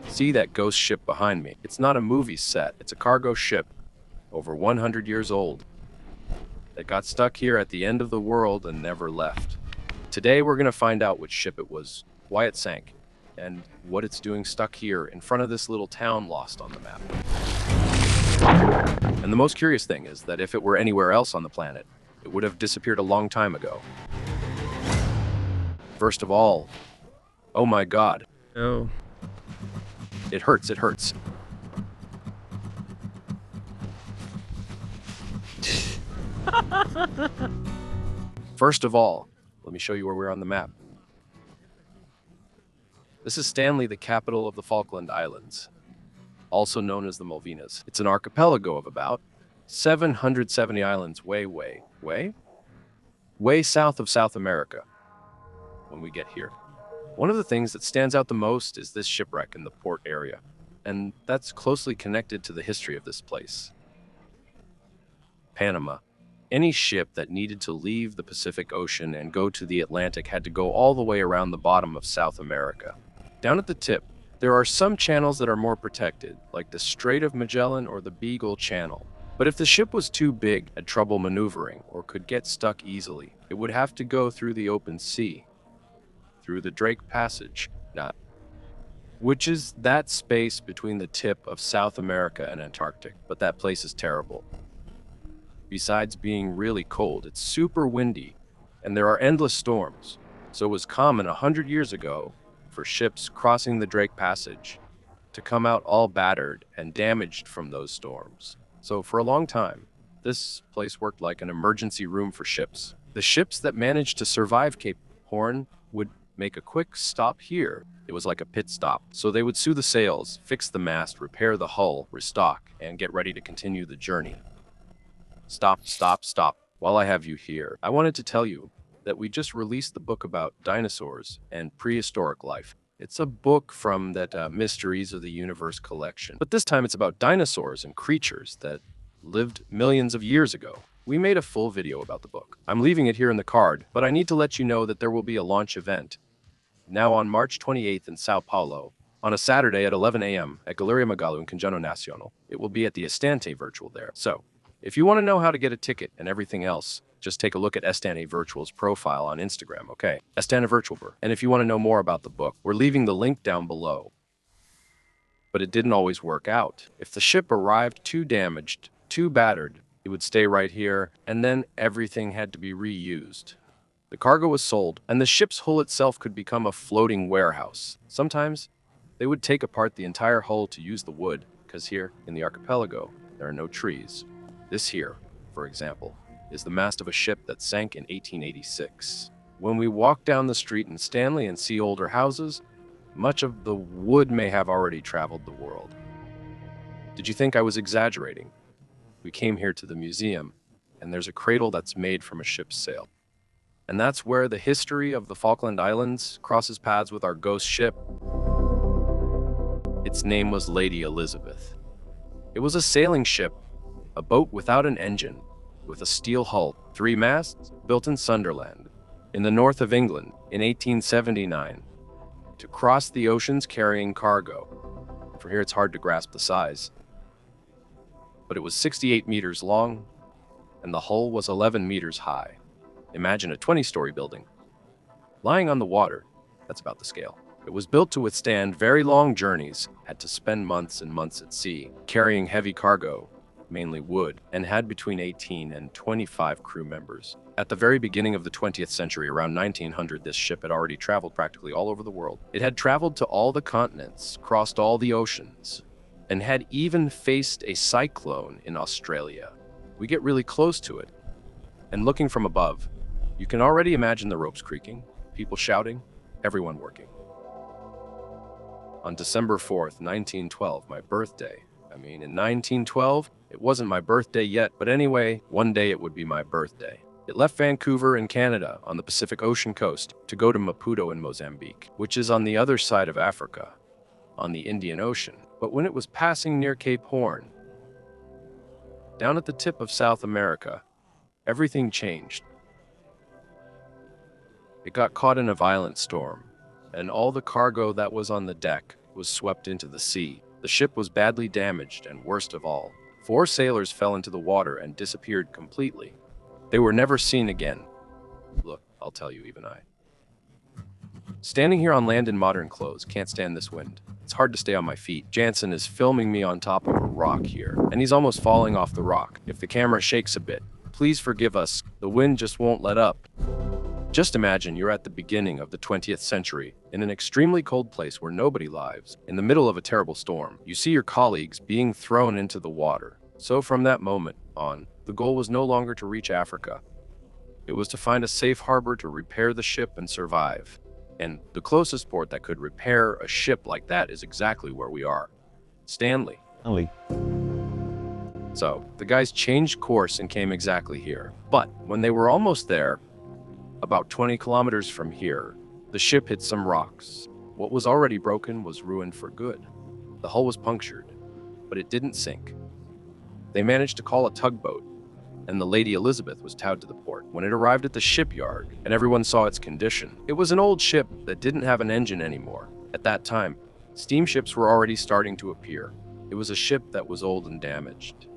See that ghost ship behind me? It's not a movie set, it's a cargo ship, over 100 years old, that got stuck here at the end of the world and never left. Today we're going to find out which ship it was, why it sank, and what it's doing stuck here in front of this little town lost on the map. And the most curious thing is that if it were anywhere else on the planet, it would have disappeared a long time ago. First of all, oh my god. Oh. It hurts, it hurts. First of all, let me show you where we're on the map. This is Stanley, the capital of the Falkland Islands, also known as the Malvinas. It's an archipelago of about 770 islands way south of South America when we get here. One of the things that stands out the most is this shipwreck in the port area, and that's closely connected to the history of this place. Panama. Any ship that needed to leave the Pacific Ocean and go to the Atlantic had to go all the way around the bottom of South America. Down at the tip, there are some channels that are more protected, like the Strait of Magellan or the Beagle Channel. But if the ship was too big, had trouble maneuvering, or could get stuck easily, it would have to go through the open sea, through the Drake Passage, which is that space between the tip of South America and Antarctic. But that place is terrible. Besides being really cold, it's super windy, and there are endless storms. So it was common 100 years ago for ships crossing the Drake Passage to come out all battered and damaged from those storms. So for a long time, this place worked like an emergency room for ships. The ships that managed to survive Cape Horn would make a quick stop here. It was like a pit stop. So they would sew the sails, fix the mast, repair the hull, restock, and get ready to continue the journey. Stop. While I have you here, I wanted to tell you that we just released the book about dinosaurs and prehistoric life. It's a book from that Mysteries of the Universe collection. But this time it's about dinosaurs and creatures that lived millions of years ago. We made a full video about the book. I'm leaving it here in the card, but I need to let you know that there will be a launch event now on March 28th in Sao Paulo, on a Saturday at 11 a.m. at Galeria Magalu in Conjunto Nacional. It will be at the Estante Virtual there. So, if you want to know how to get a ticket and everything else, just take a look at Estante Virtual's profile on Instagram, okay? Estante Virtual. And if you want to know more about the book, we're leaving the link down below. But it didn't always work out. If the ship arrived too damaged, too battered, it would stay right here, and then everything had to be reused. The cargo was sold, and the ship's hull itself could become a floating warehouse. Sometimes, they would take apart the entire hull to use the wood, because here, in the archipelago, there are no trees. This here, for example, is the mast of a ship that sank in 1886. When we walk down the street in Stanley and see older houses, much of the wood may have already traveled the world. Did you think I was exaggerating? We came here to the museum, and there's a cradle that's made from a ship's sail. And that's where the history of the Falkland Islands crosses paths with our ghost ship. Its name was Lady Elizabeth. It was a sailing ship, a boat without an engine, with a steel hull, 3 masts, built in Sunderland, in the north of England, in 1879, to cross the oceans carrying cargo. From here it's hard to grasp the size. But it was 68 meters long, and the hull was 11 meters high. Imagine a 20-story building. Lying on the water, that's about the scale. It was built to withstand very long journeys, had to spend months and months at sea, carrying heavy cargo, mainly wood, and had between 18 and 25 crew members. At the very beginning of the 20th century, around 1900, this ship had already traveled practically all over the world. It had traveled to all the continents, crossed all the oceans, and had even faced a cyclone in Australia. We get really close to it, and looking from above, you can already imagine the ropes creaking, people shouting, everyone working. On December 4th, 1912, my birthday. In 1912, it wasn't my birthday yet, but anyway, one day it would be my birthday. It left Vancouver in Canada on the Pacific Ocean coast to go to Maputo in Mozambique, which is on the other side of Africa, on the Indian Ocean. But when it was passing near Cape Horn, down at the tip of South America, everything changed. It got caught in a violent storm, and all the cargo that was on the deck was swept into the sea. The ship was badly damaged, and worst of all, 4 sailors fell into the water and disappeared completely. They were never seen again. Look, I'll tell you, even I. Standing here on land in modern clothes, can't stand this wind. It's hard to stay on my feet. Jansen is filming me on top of a rock here, and he's almost falling off the rock. If the camera shakes a bit, please forgive us. The wind just won't let up. Just imagine you're at the beginning of the 20th century, in an extremely cold place where nobody lives. In the middle of a terrible storm, you see your colleagues being thrown into the water. So from that moment on, the goal was no longer to reach Africa. It was to find a safe harbor to repair the ship and survive. And the closest port that could repair a ship like that is exactly where we are. Stanley. So, the guys changed course and came exactly here. But when they were almost there, about 20 kilometers from here, the ship hit some rocks. What was already broken was ruined for good. The hull was punctured, but it didn't sink. They managed to call a tugboat, and the Lady Elizabeth was towed to the port. When it arrived at the shipyard, and everyone saw its condition, it was an old ship that didn't have an engine anymore. At that time, steamships were already starting to appear. It was a ship that was old and damaged.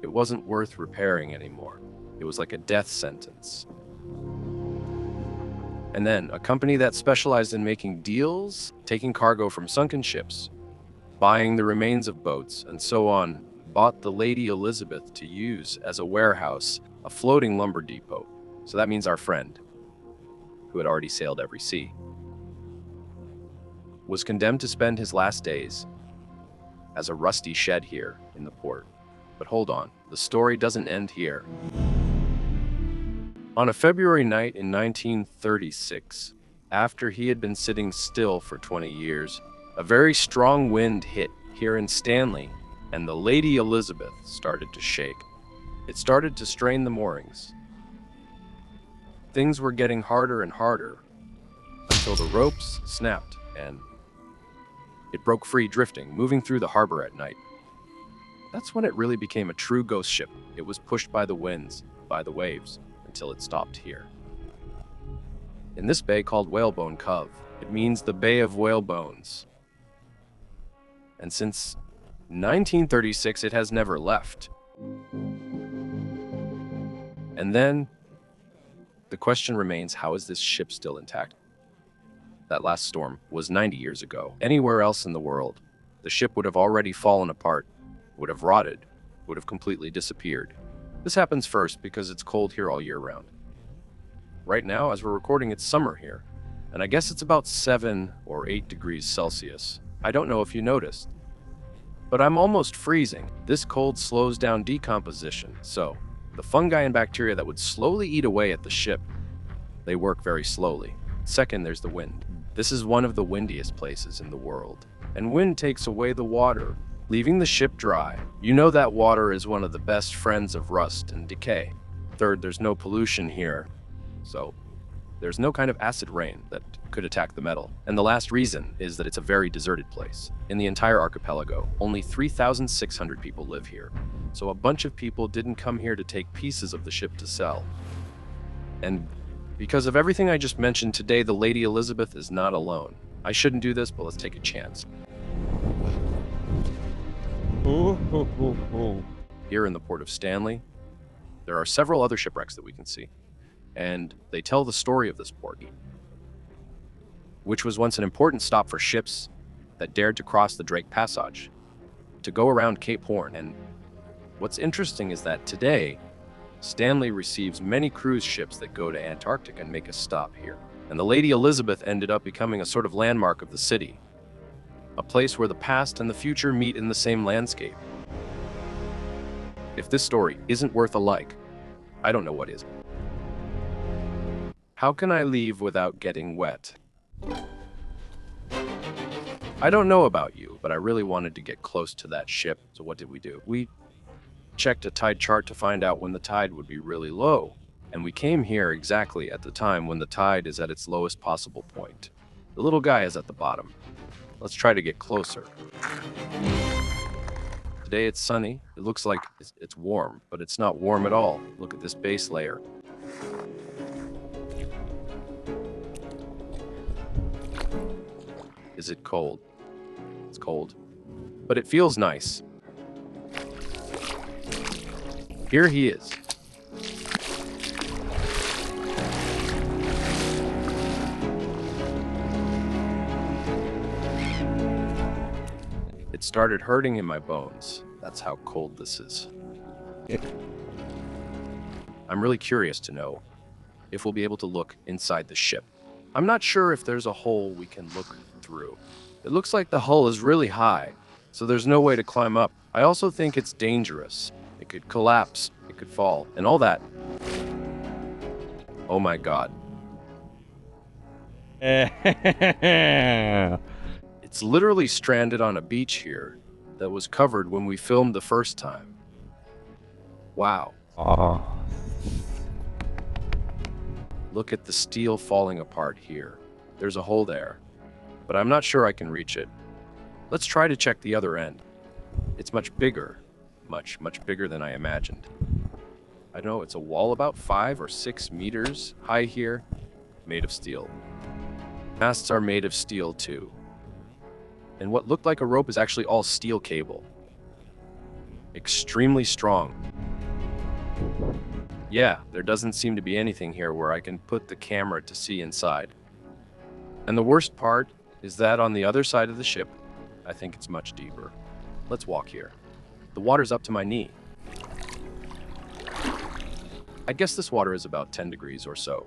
It wasn't worth repairing anymore. It was like a death sentence. And then, a company that specialized in making deals, taking cargo from sunken ships, buying the remains of boats, and so on, bought the Lady Elizabeth to use as a warehouse, a floating lumber depot. So that means our friend, who had already sailed every sea, was condemned to spend his last days as a rusty shed here in the port. But hold on, the story doesn't end here. On a February night in 1936, after he had been sitting still for 20 years, a very strong wind hit here in Stanley, and the Lady Elizabeth started to shake. It started to strain the moorings. Things were getting harder and harder until the ropes snapped and it broke free, drifting, moving through the harbor at night. That's when it really became a true ghost ship. It was pushed by the winds, by the waves, until it stopped here. In this bay called Whalebone Cove, it means the Bay of Whalebones. And since 1936, it has never left. And then, the question remains, how is this ship still intact? That last storm was 90 years ago. Anywhere else in the world, the ship would have already fallen apart, would have rotted, would have completely disappeared. This happens first because it's cold here all year round. Right now, as we're recording, it's summer here, and I guess it's about 7 or 8 degrees Celsius. I don't know if you noticed, but I'm almost freezing. This cold slows down decomposition, so the fungi and bacteria that would slowly eat away at the ship, they work very slowly. Second, there's the wind. This is one of the windiest places in the world, and wind takes away the water, leaving the ship dry. You know that water is one of the best friends of rust and decay. Third, there's no pollution here, so there's no kind of acid rain that could attack the metal. And the last reason is that it's a very deserted place. In the entire archipelago, only 3,600 people live here. So a bunch of people didn't come here to take pieces of the ship to sell. And because of everything I just mentioned today, the Lady Elizabeth is not alone. I shouldn't do this, but let's take a chance. Here in the port of Stanley, there are several other shipwrecks that we can see. And they tell the story of this port, which was once an important stop for ships that dared to cross the Drake Passage, to go around Cape Horn. And what's interesting is that today, Stanley receives many cruise ships that go to Antarctica and make a stop here. And the Lady Elizabeth ended up becoming a sort of landmark of the city, a place where the past and the future meet in the same landscape. If this story isn't worth a like, I don't know what is. How can I leave without getting wet? I don't know about you, but I really wanted to get close to that ship, so what did we do? We checked a tide chart to find out when the tide would be really low, and we came here exactly at the time when the tide is at its lowest possible point. The little guy is at the bottom. Let's try to get closer. Today it's sunny. It looks like it's warm, but it's not warm at all. Look at this base layer. Is it cold? It's cold, but it feels nice. Here he is. It started hurting in my bones. That's how cold this is. I'm really curious to know if we'll be able to look inside the ship. I'm not sure if there's a hole we can look through. It looks like the hull is really high, so there's no way to climb up. I also think it's dangerous. It could collapse, it could fall, and all that. Oh my God. It's literally stranded on a beach here that was covered when we filmed the first time. Wow. Oh. Look at the steel falling apart here. There's a hole there, but I'm not sure I can reach it. Let's try to check the other end. It's much bigger, much bigger than I imagined. I know it's a wall about 5 or 6 meters high here, made of steel. Masts are made of steel too. And what looked like a rope is actually all steel cable. Extremely strong. Yeah, there doesn't seem to be anything here where I can put the camera to see inside. And the worst part is that on the other side of the ship, I think it's much deeper. Let's walk here. The water's up to my knee. I guess this water is about 10 degrees or so.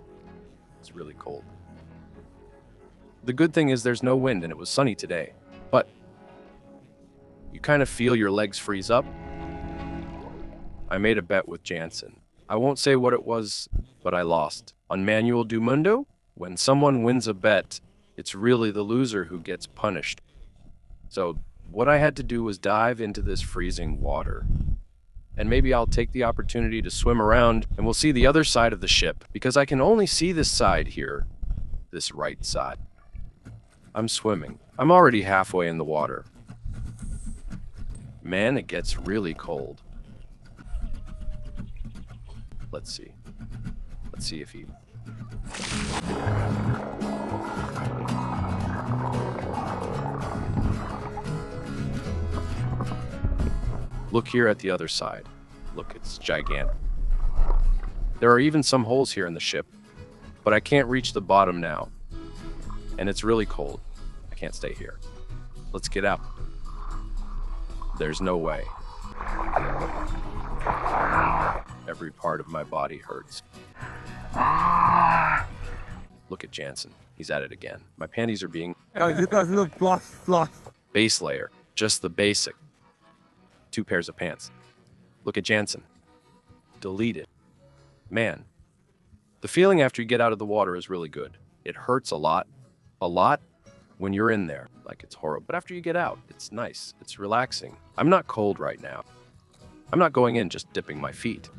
It's really cold. The good thing is there's no wind and it was sunny today, but you kind of feel your legs freeze up. I made a bet with Jansen. I won't say what it was, but I lost. On Manuel du Mundo, when someone wins a bet, it's really the loser who gets punished. So what I had to do was dive into this freezing water. And maybe I'll take the opportunity to swim around and we'll see the other side of the ship, because I can only see this side here, this right side. I'm swimming. I'm already halfway in the water. Man, it gets really cold. Let's see. Let's see if he... Look here at the other side. Look, it's gigantic. There are even some holes here in the ship, but I can't reach the bottom now. And it's really cold. I can't stay here. Let's get out. There's no way. Every part of my body hurts. Look at Jansen. He's at it again. My panties are being... Base layer. Just the basic. 2 pairs of pants. Look at Jansen. Delete it. Man. The feeling after you get out of the water is really good. It hurts a lot when you're in there. Like it's horrible. But after you get out, it's nice. It's relaxing. I'm not cold right now. I'm not going in, just dipping my feet.